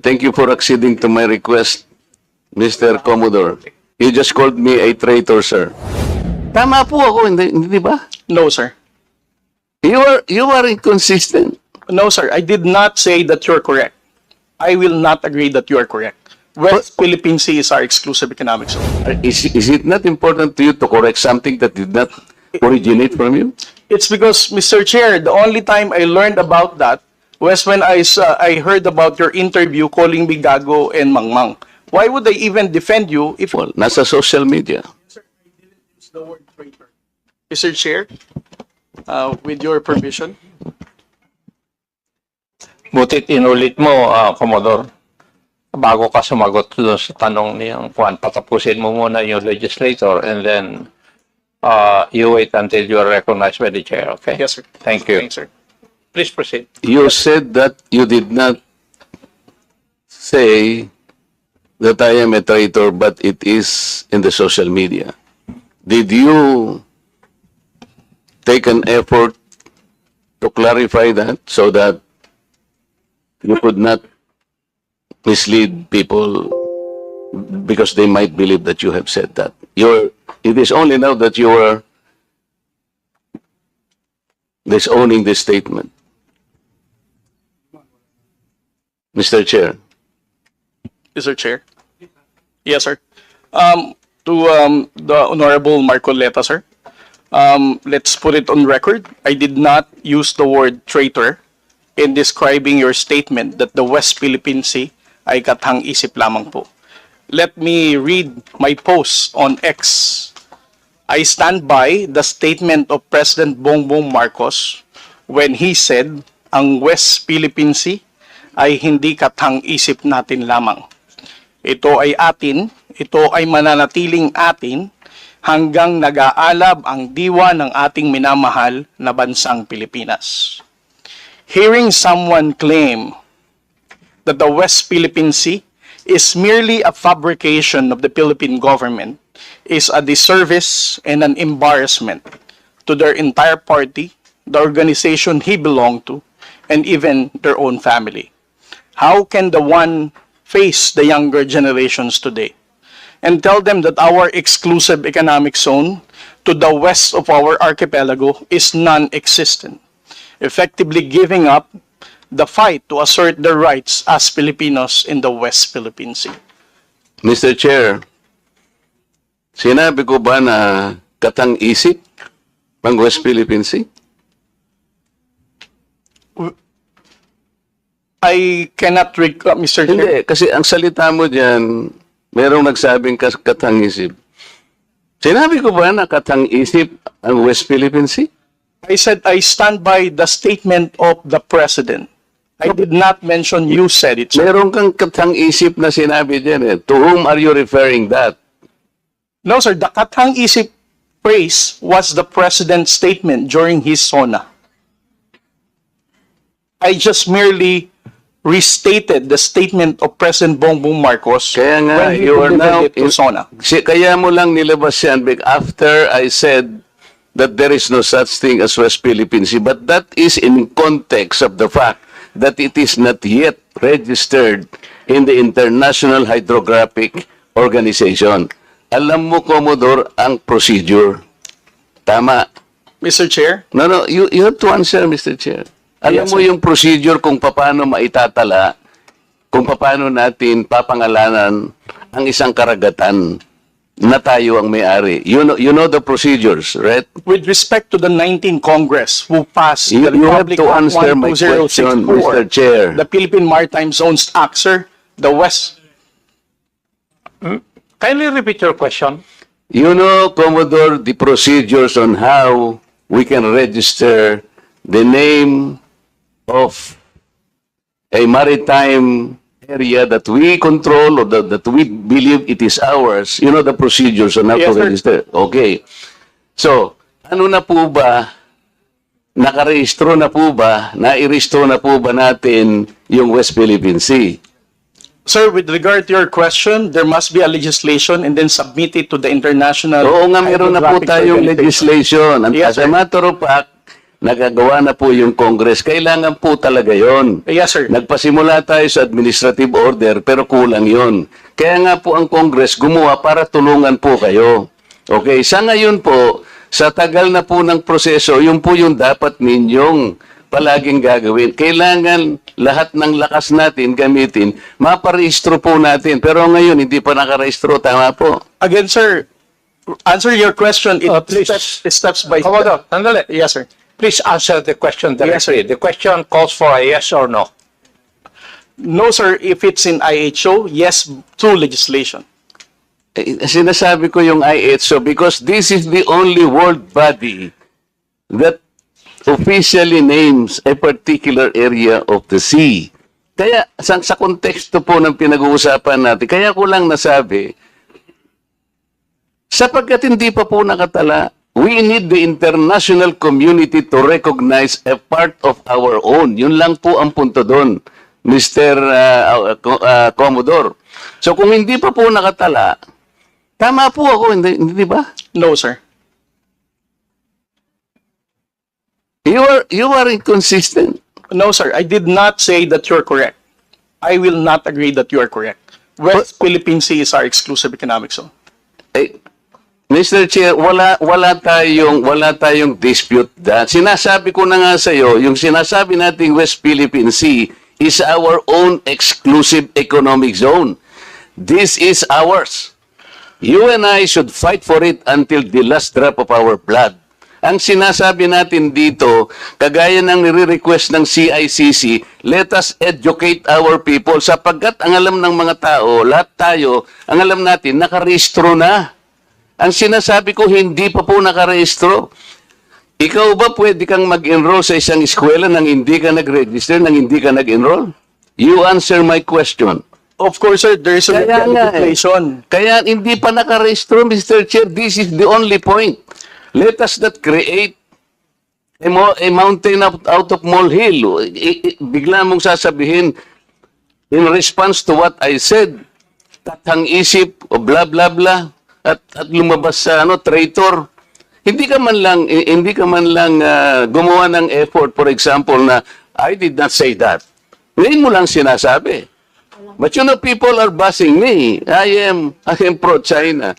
Thank you for acceding to my request, Mr. Commodore. You just called me a traitor, sir. Tama po ako, hindi ba? No, sir. You are inconsistent. No, sir. I did not say that you're correct. I will not agree that you are correct. West Philippine Sea is our exclusive economic zone. Is it not important to you to correct something that did not originate from you? It's because, Mr. Chair, the only time I learned about that was when I heard about your interview calling me Gago and Mangmang. Why would I even defend you if... Well, nasa social media. Sir, I didn't use the word traitor. Mr. Chair, with your permission. Butit inulit mo, Commodore. Bago ka sumagot doon sa tanong niyang Juan, patapusin mo muna yung legislator and then you wait until you are recognized by the chair, okay? Yes, sir. Thank you. Thanks, sir. Please proceed. You said that you did not say that I am a traitor, but it is in the social media. Did you take an effort to clarify that so that you could not mislead people because they might believe that you have said that? It is only now that you are disowning this statement. Mr. Chair. Mr. Chair. Yes, sir. To the Honorable Marcoleta, sir. Let's put it on record. I did not use the word traitor in describing your statement that the West Philippine Sea ay kathang-isip lamang po. Let me read my post on X. I stand by the statement of President Bongbong Marcos when he said, ang West Philippine Sea ay hindi kathang-isip natin lamang. Ito ay atin, ito ay mananatiling atin hanggang nag-aalab ang diwa ng ating minamahal na bansang Pilipinas. Hearing someone claim that the West Philippine Sea is merely a fabrication of the Philippine government is a disservice and an embarrassment to their entire party, the organization he belonged to, and even their own family. How can the one face the younger generations today and tell them that our exclusive economic zone to the west of our archipelago is non-existent, effectively giving up the fight to assert their rights as Filipinos in the West Philippine Sea? Mr. Chair, sinabi ko ba na katang-isip ang West Philippine Sea? I cannot recall, Mr. Chair. Hindi, kasi ang salita mo dyan, merong nagsabing katang-isip. Sinabi ko ba na katang-isip ang West Philippine Sea? I said I stand by the statement of the President. I did not mention you said it, sir. Meron kang katang-isip na sinabi dyan eh. To whom are you referring that? No, sir. The katang-isip phrase was the President's statement during his SONA. I just merely restated the statement of President Bongbong Marcos Kaya nga, when he you are now... delivered it to SONA. Kaya mo lang nilabas yan after I said that there is no such thing as West Philippine Sea. But that is in context of the fact that it is not yet registered in the International Hydrographic Organization. Alam mo, Commodore, ang procedure. Tama. Mr. Chair? No, you have to answer, Mr. Chair. Alam Yes, mo sir. yung procedure kung paano maitatala, kung paano natin papangalanan ang isang karagatan na tayo ang may-ari. You know the procedures, right? With respect to the 19th Congress who passed the You have Republic to Act answer my question, 12064, Mr. Chair. the Philippine Maritime Zones Act, sir, the West... Kindly repeat your question. You know, Commodore, the procedures on how we can register the name of a maritime area that we control or that we believe it is ours. You know the procedures on how Yes, to sir. register. Okay. So, ano na po ba, nakarehistro na po ba, nairehistro na po ba natin yung West Philippine Sea? Sir, with regard to your question, there must be a legislation and then submit it to the international... Oo nga, meron na po Hydrographic tayong Organization. legislation. And Yes, as a sir. matter of fact, Nagagawa na po yung Congress. Kailangan po talaga yon. Yes, sir. Nagpasimula tayo sa administrative order pero kulang yon. Kaya nga po ang Congress gumawa para tulungan po kayo. Okay, sa ngayon po, sa tagal na po ng proseso, yun po yung dapat ninyong palaging gagawin. Kailangan lahat ng lakas natin gamitin, maparehistro po natin. Pero ngayon, hindi pa nakarehistro. Tama po. Again, sir, answer your question in Please. steps by Commodore, sandali. Yes, sir. Please answer the question Yes, directly. The question calls for a yes or no. No, sir. If it's in IHO, yes, through legislation. Sinasabi ko yung IHO because this is the only world body that officially names a particular area of the sea. Kaya sa konteksto po ng pinag-uusapan natin, kaya ko lang nasabi, sapagkat hindi pa po nakatala, we need the international community to recognize a part of our own. Yun lang po ang punto doon, Mr. Commodore. So kung hindi pa po nakatala, tama po ako, hindi ba? No, sir. You are inconsistent. No, sir. I did not say that you're correct. I will not agree that you are correct. West Philippine Sea is our exclusive economic zone. Eh, Mr. Chair, wala tayong dispute that. Sinasabi ko na nga sa iyo, yung sinasabi nating West Philippine Sea is our own exclusive economic zone. This is ours. You and I should fight for it until the last drop of our blood. Ang sinasabi natin dito, kagaya ng nire-request ng CICC, let us educate our people sapagkat ang alam ng mga tao, lahat tayo, ang alam natin, nakarehistro na. Ang sinasabi ko, hindi pa po nakarehistro. Ikaw ba pwede kang mag-enroll sa isang eskwela nang hindi ka nag-register, nang hindi ka nag-enroll? You answer my question. Of course, sir, there is a Kaya nga legislation. Kaya hindi pa nakarehistro, Mr. Chair. This is the only point. Let us not create a mountain out of molehill. Bigla mong sasabihin, in response to what I said, tathang isip, o blah, blah, blah, at lumabas sa traitor. Hindi ka man lang gumawa ng effort, for example, na I did not say that. Ngayon mo lang sinasabi. But you know, people are bashing me. I am pro-China.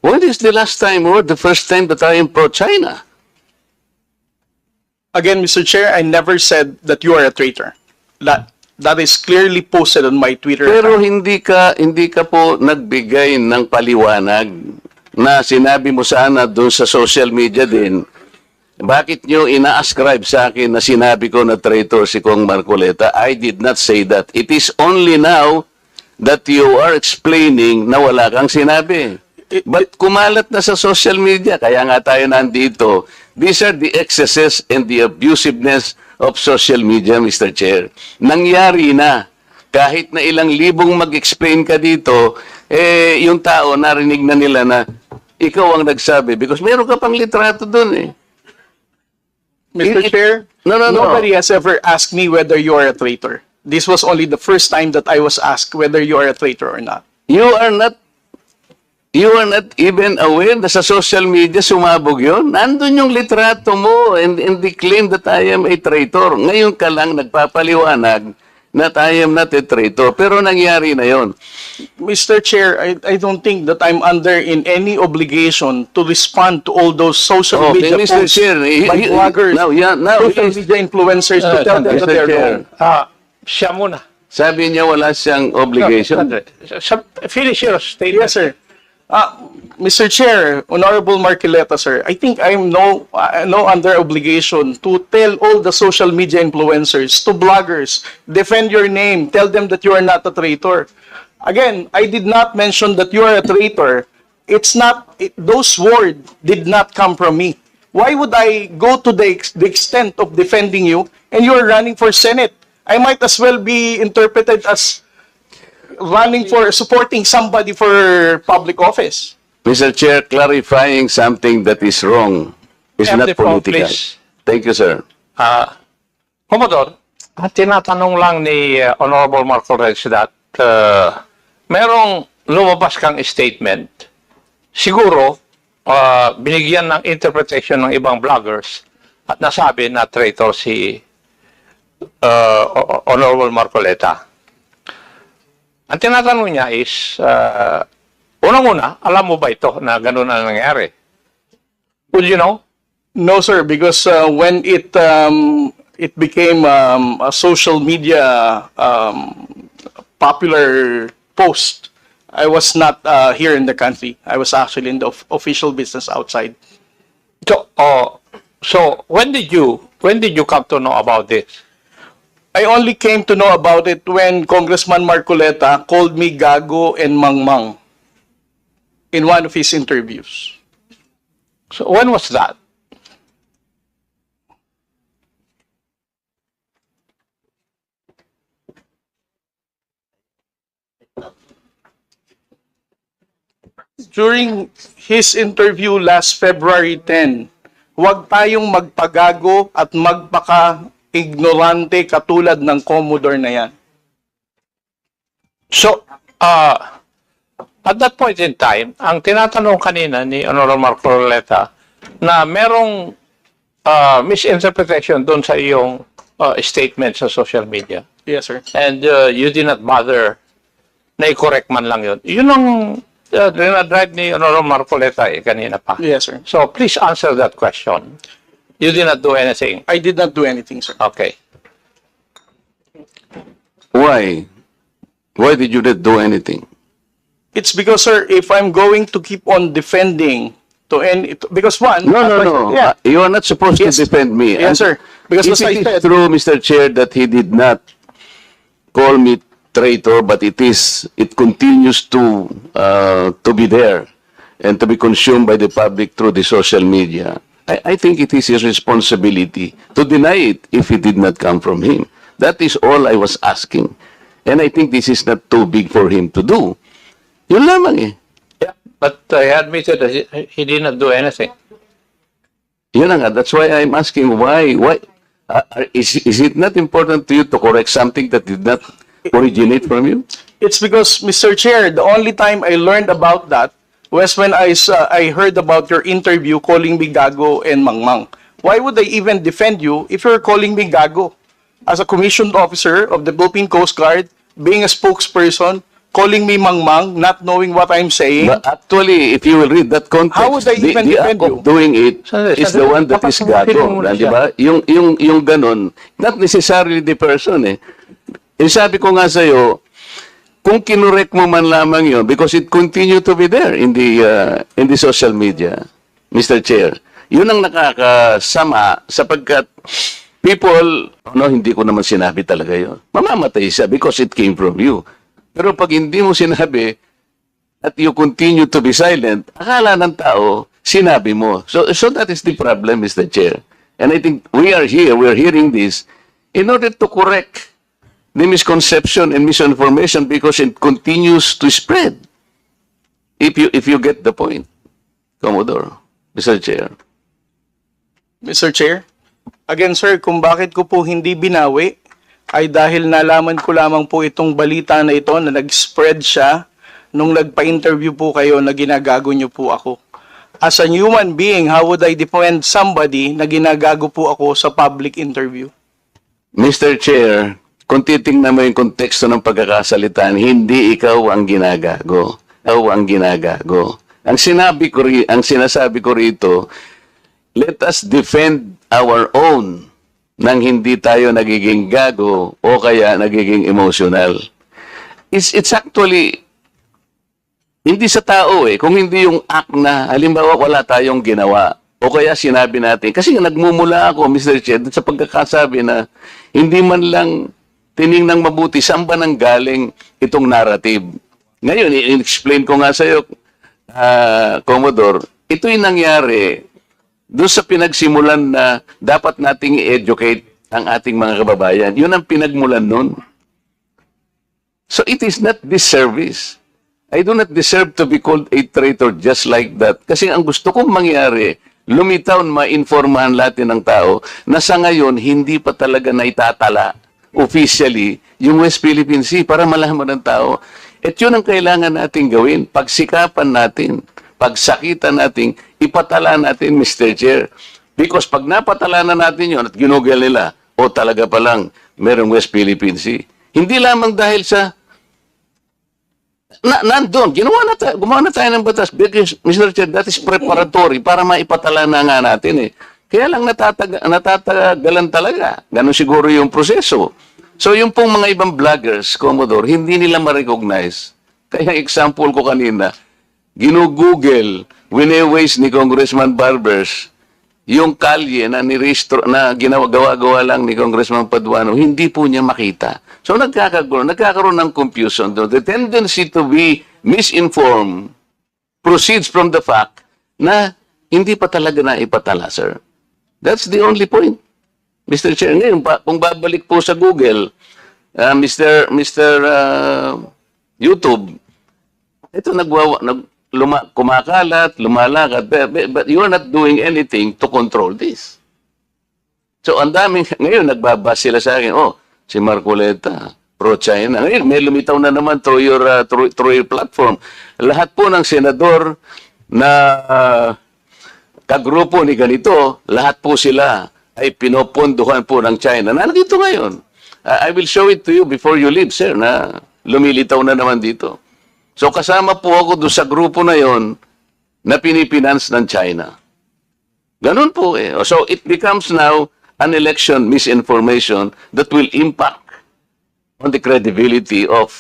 When is the last time or the first time that I am pro-China? Again, Mr. Chair, I never said that you are a traitor. That is clearly posted on my Twitter Pero account. hindi ka po nagbigay ng paliwanag na sinabi mo sana doon sa social media din. Bakit nyo ina-ascribe sa akin na sinabi ko na traitor si Kong Marcoleta? I did not say that. It is only now that you are explaining na wala kang sinabi. But kumalat na sa social media, kaya nga tayo nandito. These are the excesses and the abusiveness of social media, Mr. Chair. Nangyari na. Kahit na ilang libong mag-explain ka dito, yung tao narinig na nila na ikaw ang nagsabi. Because meron ka pang litrato dun eh. Mr. Chair, No. nobody has ever asked me whether you are a traitor. This was only the first time that I was asked whether you are a traitor or not. You are not even aware na sa social media sumabog yun. Nandun yung litrato mo and the claim that I am a traitor. Ngayon ka lang nagpapaliwanag that I am not a traitor. Pero nangyari na yon. Mr. Chair, I don't think that I'm under in any obligation to respond to all those social media Mr. posts Chair, by bloggers, now social media influencers to tell them that Mr. they're Chair. wrong. Siya muna. Sabi niya wala siyang obligation. Finish your statement. Yes, sir. Mr. Chair, Honorable Marcoleta, sir, I think I'm no under obligation to tell all the social media influencers, to bloggers, defend your name, tell them that you are not a traitor. Again, I did not mention that you are a traitor. Those words did not come from me. Why would I go to the extent of defending you and you are running for Senate? I might as well be interpreted as supporting somebody for public office. Mr. Chair, clarifying something that is wrong is Have not the floor, political. please. Thank you, sir. Commodore, ang tinatanong lang ni Honorable Marco Rex that merong lumabas kang statement. Siguro, binigyan ng interpretation ng ibang vloggers at nasabi na traitor si Honorable Marcoleta. Ang tinatanong niya is, unang-una, alam mo ba ito na ganun ang nangyari? Would you know? No, sir, because when it became a social media popular post, I was not here in the country. I was actually in the official business outside. So when did you come to know about this? I only came to know about it when Congressman Marcoleta called me Gago and Mangmang in one of his interviews. So when was that? During his interview last February 10, huwag tayong magpagago at magpaka-ignorante katulad ng Commodore na yan. So, at that point in time, ang tinatanong kanina ni Honorable Marcoleta na merong misinterpretation doon sa iyong statement sa social media. Yes, sir. And you did not bother na i-correct man lang yun. Yun ang dinadrive ni Honorable Marcoleta kanina pa. Yes, sir. So, please answer that question. You did not do anything. I did not do anything, sir. Okay. Why? Why did you not do anything? It's because, sir, if I'm going to keep on defending to any, because one, No. yeah, You are not supposed Yes. to defend me. Yes, sir. Because If as I it is said, true, Mr. Chair, that he did not call me traitor, but it continues to be there and to be consumed by the public through the social media. I think it is his responsibility to deny it if it did not come from him. That is all I was asking. And I think this is not too big for him to do. Yun lamang eh. Yeah, but he admitted that he did not do anything. Yun na nga. That's why I'm asking why is it not important to you to correct something that did not originate from you? it's because, Mr. Chair, the only time I learned about that was when I heard about your interview calling me Gago and Mangmang. Why would I even defend you if you're calling me Gago? As a commissioned officer of the Philippine Coast Guard, being a spokesperson, calling me Mangmang, not knowing what I'm saying. But actually, if you will read that context, How would I even the defend act you? of doing it Sandali, is the sandali. one that is Papasukin gago. mo muna Di siya. ba? Yung ganon, not necessarily the person eh. Eh sabi ko nga sa'yo, kung kinorek mo man lamang yun, because it continue to be there in the social media, Mr. Chair, yun ang nakakasama sapagkat people, hindi ko naman sinabi talaga yun. Mamamatay siya because it came from you. Pero pag hindi mo sinabi at you continue to be silent, akala ng tao, sinabi mo. So that is the problem, Mr. Chair. And I think we are hearing this in order to correct the misconception and misinformation because it continues to spread. If you get the point, Commodore, Mr. Chair. Mr. Chair, again, sir, kung bakit ko po hindi binawi ay dahil nalaman ko lamang po itong balita na ito na nag-spread siya nung nagpa-interview po kayo na ginagago niyo po ako. As a human being, how would I defend somebody na ginagago po ako sa public interview? Mr. Chair, kung titingnan mo yung konteksto ng pagkakasalitan, hindi ikaw ang ginagago. Ikaw ang ginagago. Ang sinasabi ko rito, let us defend our own nang hindi tayo nagiging gago o kaya nagiging emotional. It's actually hindi sa tao eh. Kung hindi yung act na, halimbawa wala tayong ginawa o kaya sinabi natin. Kasi nagmumula ako, Mr. Chair, sa pagkakasabi na hindi man lang tiningnang mabuti saan ba nang galing itong narrative. Ngayon, i-explain ko nga sa iyo, Commodore, ito yung nangyari doon sa pinagsimulan na dapat nating i-educate ang ating mga kababayan. Yun ang pinagmulan nun. So it is not disservice. I do not deserve to be called a traitor just like that. Kasi ang gusto kong mangyari, lumitaw, mainformahan natin ng tao na sa ngayon, hindi pa talaga naitatala officially yung West Philippine Sea para malaman ng tao. At yun ang kailangan natin gawin. Pagsikapan natin, pagsakitan natin, ipatala natin, Mr. Chair, Because pag napatala na natin yun at ginugel nila, o talaga palang merong West Philippine Sea. Hindi lamang dahil sa nandun, gumawa na tayo ng batas. Because, Mr. Chair, that is preparatory para maipatala na nga natin eh. Kaya lang natatagalan talaga. Ganon siguro yung proseso. So yung pong mga ibang vloggers, Commodore, hindi nila ma-recognize. Kaya example ko kanina, ginugugel, wine-waste ni Congressman Barbers, yung kalye na na gawa lang ni Congressman Paduano, hindi po niya makita. So nagkakaroon ng confusion. The tendency to be misinformed proceeds from the fact na hindi pa talaga na ipatala, sir. That's the only point. Mr. Chair, ngayon, kung babalik po sa Google, Mr. YouTube, ito kumakalat, lumalakad, but you're not doing anything to control this. So, ang daming, ngayon, nagbabas sila sa akin, si Marcoleta, pro-China. Ngayon, may lumitaw na naman through your platform. Lahat po ng senador na kagrupo ni ganito, lahat po sila ay pinopondohan po ng China. Nandito ngayon. I will show it to you before you leave, sir, na lumilitaw na naman dito. So kasama po ako doon sa grupo na yon na pinipinance ng China. Ganun po eh. So it becomes now an election misinformation that will impact on the credibility of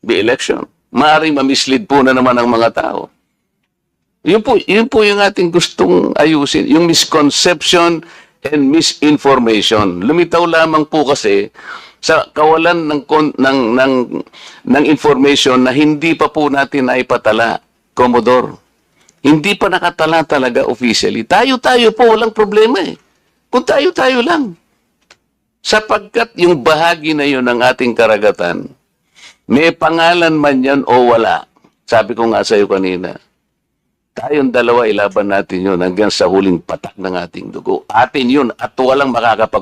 the election. Maaaring mamislead po na naman ang mga tao. Yun po yung ating gustong ayusin. Yung misconception and misinformation. Lumitaw lamang po kasi sa kawalan ng information na hindi pa po natin naipatala, Commodore. Hindi pa nakatala talaga officially. Tayo-tayo po, walang problema eh. Kung tayo-tayo lang. Sapagkat yung bahagi na yun ng ating karagatan, may pangalan man yan o wala. Sabi ko nga sa iyo kanina, tayong dalawa ilaban natin yun hanggang sa huling patak ng ating dugo. Atin yun at walang makakapag